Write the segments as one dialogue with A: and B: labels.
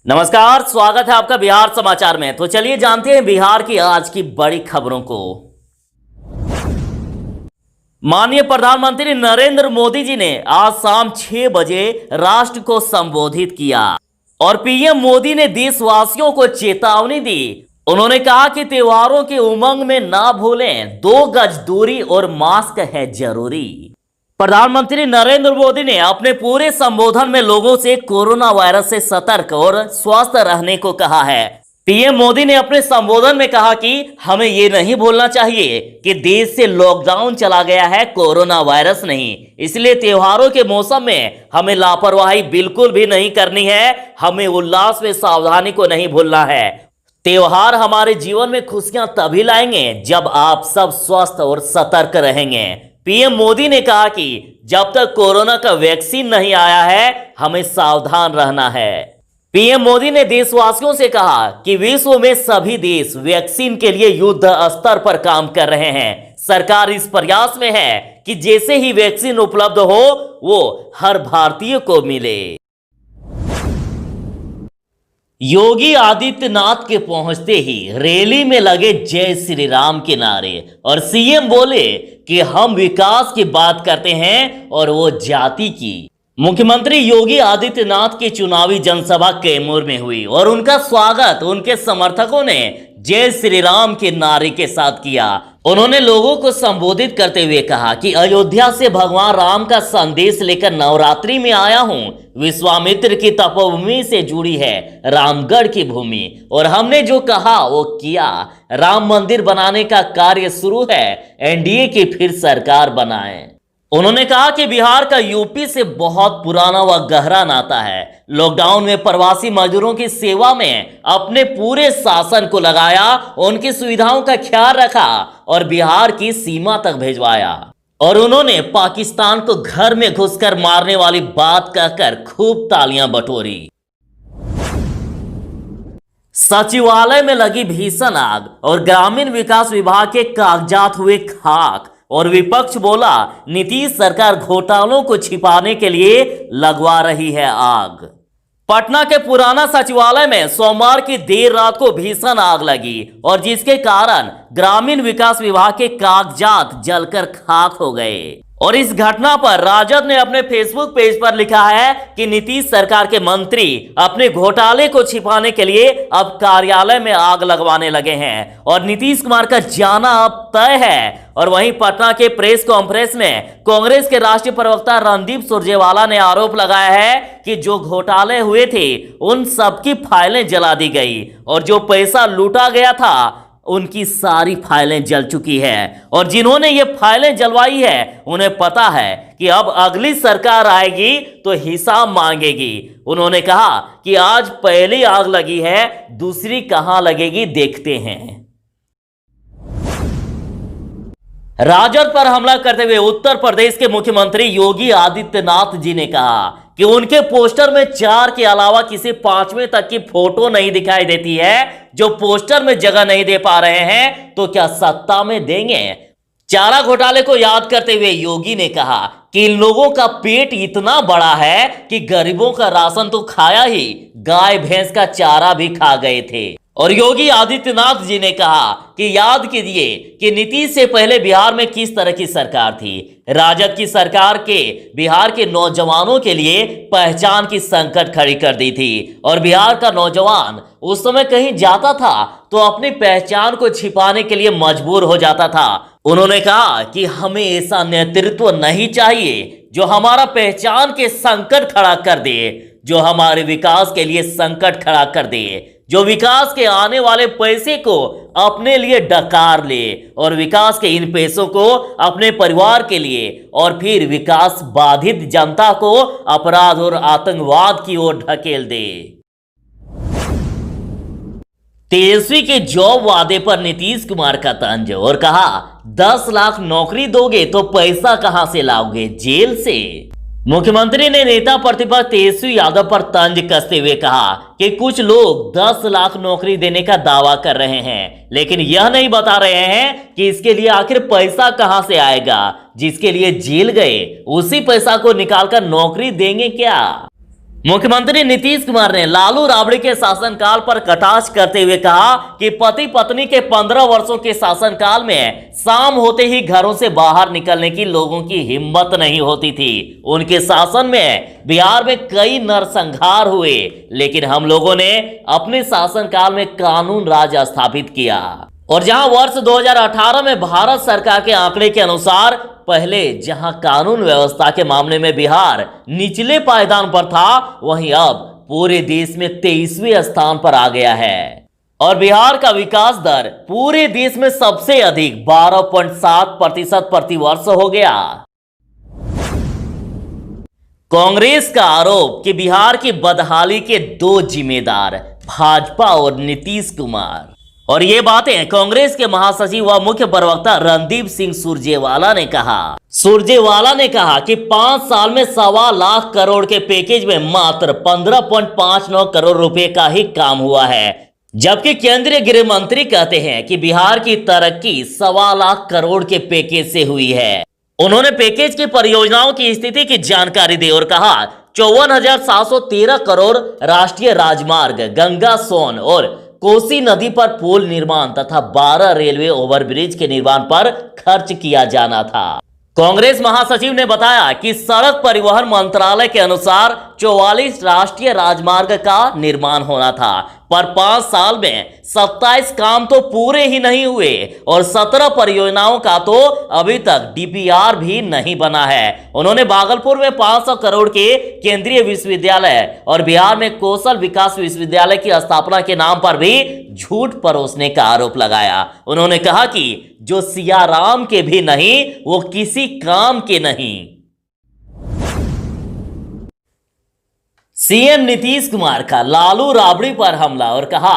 A: नमस्कार, स्वागत है आपका बिहार समाचार में। तो चलिए जानते हैं बिहार की आज की बड़ी खबरों को। माननीय प्रधानमंत्री नरेंद्र मोदी जी ने आज शाम 6 बजे राष्ट्र को संबोधित किया और पीएम मोदी ने देशवासियों को चेतावनी दी। उन्होंने कहा कि त्योहारों के उमंग में ना भूलें 2 गज दूरी और मास्क है जरूरी। प्रधानमंत्री नरेंद्र मोदी ने अपने पूरे संबोधन में लोगों से कोरोना वायरस से सतर्क और स्वस्थ रहने को कहा है। पीएम मोदी ने अपने संबोधन में कहा कि हमें ये नहीं भूलना चाहिए कि देश से लॉकडाउन चला गया है, कोरोना वायरस नहीं। इसलिए त्योहारों के मौसम में हमें लापरवाही बिल्कुल भी नहीं करनी है। हमें उल्लास में सावधानी को नहीं भूलना है। त्योहार हमारे जीवन में खुशियां तभी लाएंगे जब आप सब स्वस्थ और सतर्क रहेंगे। पीएम मोदी ने कहा कि जब तक कोरोना का वैक्सीन नहीं आया है, हमें सावधान रहना है। पीएम मोदी ने देशवासियों से कहा कि विश्व में सभी देश वैक्सीन के लिए युद्ध स्तर पर काम कर रहे हैं। सरकार इस प्रयास में है कि जैसे ही वैक्सीन उपलब्ध हो वो हर भारतीय को मिले। योगी आदित्यनाथ के पहुंचते ही रैली में लगे जय श्री राम के नारे और सीएम बोले कि हम विकास की बात करते हैं और वो जाति की। मुख्यमंत्री योगी आदित्यनाथ की चुनावी जनसभा कैमूर में हुई और उनका स्वागत उनके समर्थकों ने जय श्री राम के नारे के साथ किया। उन्होंने लोगों को संबोधित करते हुए कहा कि अयोध्या से भगवान राम का संदेश लेकर नवरात्रि में आया हूं। विश्वामित्र की तपोभूमि से जुड़ी है रामगढ़ की भूमि और हमने जो कहा वो किया। राम मंदिर बनाने का कार्य शुरू है। एनडीए की फिर सरकार बनाएं। उन्होंने कहा कि बिहार का यूपी से बहुत पुराना व गहरा नाता है। लॉकडाउन में प्रवासी मजदूरों की सेवा में अपने पूरे शासन को लगाया, उनकी सुविधाओं का ख्याल रखा और बिहार की सीमा तक भेजवाया। और उन्होंने पाकिस्तान को घर में घुसकर मारने वाली बात कहकर खूब तालियां बटोरी। सचिवालय में लगी भीषण आग और ग्रामीण विकास विभाग के कागजात हुए खाक और विपक्ष बोला नीतीश सरकार घोटालों को छिपाने के लिए लगवा रही है आग। पटना के पुराना सचिवालय में सोमवार की देर रात को भीषण आग लगी और जिसके कारण ग्रामीण विकास विभाग के कागजात जलकर खाक हो गए। और इस घटना पर राजद ने अपने फेसबुक पेज पर लिखा है कि नीतीश सरकार के मंत्री अपने घोटाले को छिपाने के लिए अब कार्यालय में आग लगवाने लगे हैं और नीतीश कुमार का जाना अब तय है। और वहीं पटना के प्रेस कॉन्फ्रेंस में कांग्रेस के राष्ट्रीय प्रवक्ता रणदीप सुरजेवाला ने आरोप लगाया है कि जो घोटाले हुए थे उन सबकी फाइलें जला दी गई और जो पैसा लूटा गया था उनकी सारी फाइलें जल चुकी है और जिन्होंने ये फाइलें जलवाई है उन्हें पता है कि अब अगली सरकार आएगी तो हिसाब मांगेगी। उन्होंने कहा कि आज पहली आग लगी है, दूसरी कहां लगेगी देखते हैं। राजद पर हमला करते हुए उत्तर प्रदेश के मुख्यमंत्री योगी आदित्यनाथ जी ने कहा कि उनके पोस्टर में 4 के अलावा किसी 5वें तक की फोटो नहीं दिखाई देती है। जो पोस्टर में जगह नहीं दे पा रहे हैं तो क्या सत्ता में देंगे। चारा घोटाले को याद करते हुए योगी ने कहा कि इन लोगों का पेट इतना बड़ा है कि गरीबों का राशन तो खाया ही, गाय भैंस का चारा भी खा गए थे। और योगी आदित्यनाथ जी ने कहा कि याद कीजिए कि नीतीश से पहले बिहार में किस तरह की सरकार थी। राजद की सरकार के बिहार के नौजवानों के लिए पहचान की संकट खड़ी कर दी थी और बिहार का नौजवान उस समय कहीं जाता था तो अपनी पहचान को छिपाने के लिए मजबूर हो जाता था। उन्होंने कहा कि हमें ऐसा नेतृत्व नहीं चाहिए जो हमारा पहचान के संकट खड़ा कर दे, जो हमारे विकास के लिए संकट खड़ा कर दे, जो विकास के आने वाले पैसे को अपने लिए डकार ले और विकास के इन पैसों को अपने परिवार के लिए और फिर विकास बाधित जनता को अपराध और आतंकवाद की ओर ढकेल दे। तेजस्वी के जॉब वादे पर नीतीश कुमार का तंज और कहा 10 लाख नौकरी दोगे तो पैसा कहां से लाओगे, जेल से। मुख्यमंत्री ने नेता प्रतिपक्ष तेजस्वी यादव पर तंज कसते हुए कहा कि कुछ लोग 10 लाख नौकरी देने का दावा कर रहे हैं लेकिन यह नहीं बता रहे हैं कि इसके लिए आखिर पैसा कहां से आएगा। जिसके लिए जेल गए उसी पैसा को निकालकर नौकरी देंगे क्या। मुख्यमंत्री नीतीश कुमार ने लालू राबड़ी के शासनकाल पर कटाक्ष करते हुए कहा कि पति पत्नी के 15 वर्षों के शासनकाल में शाम होते ही घरों से बाहर निकलने की लोगों की हिम्मत नहीं होती थी। उनके शासन में बिहार में कई नरसंहार हुए, लेकिन हम लोगों ने अपने शासनकाल में कानून राज स्थापित किया। और जहां वर्ष 2018 में भारत सरकार के आंकड़े के अनुसार पहले जहां कानून व्यवस्था के मामले में बिहार निचले पायदान पर था, वहीं अब पूरे देश में 23वें स्थान पर आ गया है। और बिहार का विकास दर पूरे देश में सबसे अधिक 12.7% प्रतिवर्ष हो गया। कांग्रेस का आरोप कि बिहार की बदहाली के 2 जिम्मेदार भाजपा और नीतीश कुमार। और ये बातें कांग्रेस के महासचिव व मुख्य प्रवक्ता रणदीप सिंह सुरजेवाला ने कहा। सुरजेवाला ने कहा कि 5 साल में 1.25 लाख करोड़ के पैकेज में मात्र 15.59 करोड़ रुपए का ही काम हुआ है, जबकि केंद्रीय गृह मंत्री कहते हैं कि बिहार की तरक्की 1.25 लाख करोड़ के पैकेज से हुई है। उन्होंने पैकेज की परियोजनाओं की स्थिति की जानकारी दी और कहा 54,713 करोड़ राष्ट्रीय राजमार्ग, गंगा सोन और कोसी नदी पर पुल निर्माण तथा 12 रेलवे ओवरब्रिज के निर्माण पर खर्च किया जाना था। कांग्रेस महासचिव ने बताया कि सड़क परिवहन मंत्रालय के अनुसार 44 राष्ट्रीय राजमार्ग का निर्माण होना था, पर 5 साल में 27 काम तो पूरे ही नहीं हुए और 17 परियोजनाओं का तो अभी तक डीपीआर भी नहीं बना है। उन्होंने भागलपुर में 500 करोड़ के केंद्रीय विश्वविद्यालय और बिहार में कौशल विकास विश्वविद्यालय की स्थापना के नाम पर भी झूठ परोसने का आरोप लगाया। उन्होंने कहा कि जो सियाराम के भी नहीं वो किसी काम के नहीं। सीएम नीतीश कुमार का लालू राबड़ी पर हमला और कहा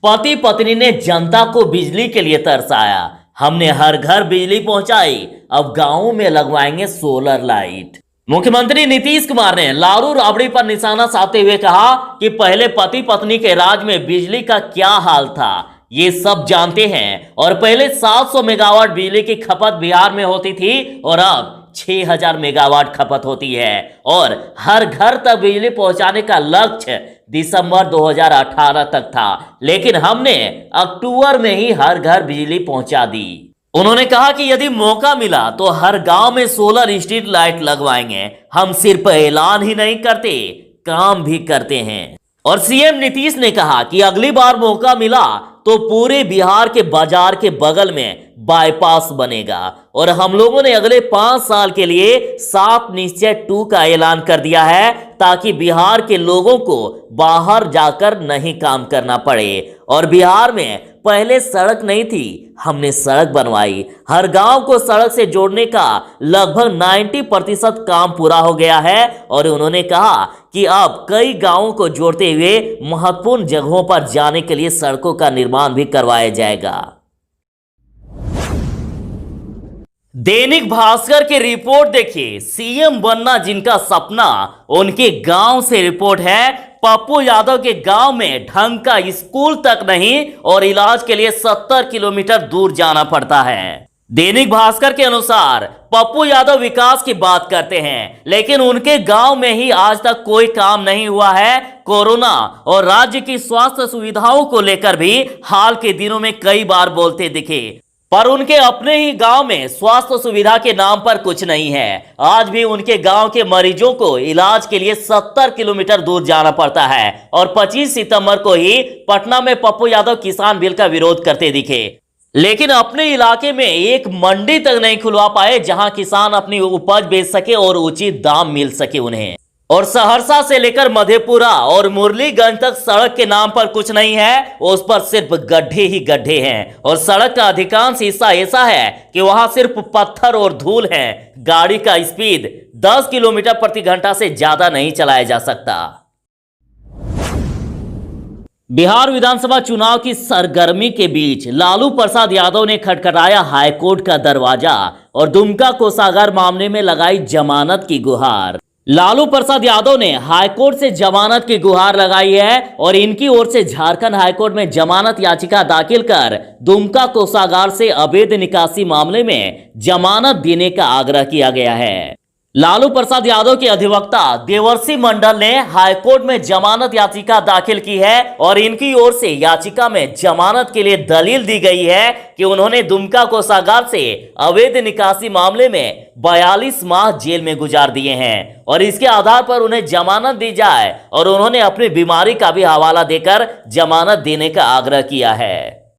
A: पति पत्नी ने जनता को बिजली के लिए तरसाया, हमने हर घर बिजली पहुंचाई, अब गांवों में लगवाएंगे सोलर लाइट। मुख्यमंत्री नीतीश कुमार ने लालू राबड़ी पर निशाना साधते हुए कहा कि पहले पति पत्नी के राज में बिजली का क्या हाल था ये सब जानते हैं, और पहले 700 मेगावाट बिजली की खपत बिहार में होती थी और अब 6000 मेगावाट खपत होती है, और हर घर तक बिजली पहुंचाने का लक्ष्य दिसंबर 2018 तक था, लेकिन हमने अक्टूबर में ही हर घर बिजली पहुंचा दी। उन्होंने कहा कि यदि मौका मिला तो हर गांव में सोलर स्ट्रीट लाइट लगवाएंगे। हम सिर्फ ऐलान ही नहीं करते, काम भी करते हैं। और सीएम नीतीश ने कहा कि अगली बार मौका मिला तो पूरे बिहार के बाजार के बगल में बाईपास बनेगा, और हम लोगों ने अगले 5 साल के लिए 7 निश्चय 2 का ऐलान कर दिया है ताकि बिहार के लोगों को बाहर जाकर नहीं काम करना पड़े। और बिहार में पहले सड़क नहीं थी, हमने सड़क बनवाई, हर गांव को सड़क से जोड़ने का लगभग 90% काम पूरा हो गया है। और उन्होंने कहा कि अब कई गांवों को जोड़ते हुए महत्वपूर्ण जगहों पर जाने के लिए सड़कों का निर्माण भी करवाया जाएगा। दैनिक भास्कर की रिपोर्ट देखिए, सीएम बनना जिनका सपना उनके गांव से रिपोर्ट है। पप्पू यादव के गांव में ढंग का स्कूल तक नहीं और इलाज के लिए 70 किलोमीटर दूर जाना पड़ता है। दैनिक भास्कर के अनुसार पप्पू यादव विकास की बात करते हैं, लेकिन उनके गांव में ही आज तक कोई काम नहीं हुआ है। कोरोना और राज्य की स्वास्थ्य सुविधाओं को लेकर भी हाल के दिनों में कई बार बोलते दिखे, पर उनके अपने ही गांव में स्वास्थ्य सुविधा के नाम पर कुछ नहीं है। आज भी उनके गांव के मरीजों को इलाज के लिए 70 किलोमीटर दूर जाना पड़ता है। और 25 सितंबर को ही पटना में पप्पू यादव किसान बिल का विरोध करते दिखे, लेकिन अपने इलाके में एक मंडी तक नहीं खुलवा पाए जहां किसान अपनी उपज बेच सके और उचित दाम मिल सके उन्हें। और सहरसा से लेकर मधेपुरा और मुरलीगंज तक सड़क के नाम पर कुछ नहीं है, उस पर सिर्फ गड्ढे ही गड्ढे हैं। और सड़क का अधिकांश हिस्सा ऐसा है कि वहां सिर्फ पत्थर और धूल है। गाड़ी का स्पीड 10 किलोमीटर प्रति घंटा से ज्यादा नहीं चलाया जा सकता। बिहार विधानसभा चुनाव की सरगर्मी के बीच लालू प्रसाद यादव ने खटखटाया हाईकोर्ट का दरवाजा और दुमका कोषागार मामले में लगाई जमानत की गुहार। लालू प्रसाद यादव ने हाईकोर्ट से जमानत की गुहार लगाई है और इनकी ओर से झारखंड हाईकोर्ट में जमानत याचिका दाखिल कर दुमका कोषागार से अवैध निकासी मामले में जमानत देने का आग्रह किया गया है। लालू प्रसाद यादव के अधिवक्ता देवर्षि मंडल ने हाईकोर्ट में जमानत याचिका दाखिल की है और इनकी ओर से याचिका में जमानत के लिए दलील दी गई है कि उन्होंने दुमका कोषागार से अवैध निकासी मामले में 42 माह जेल में गुजार दिए हैं और इसके आधार पर उन्हें जमानत दी जाए और उन्होंने अपनी बीमारी का भी हवाला देकर जमानत देने का आग्रह किया है।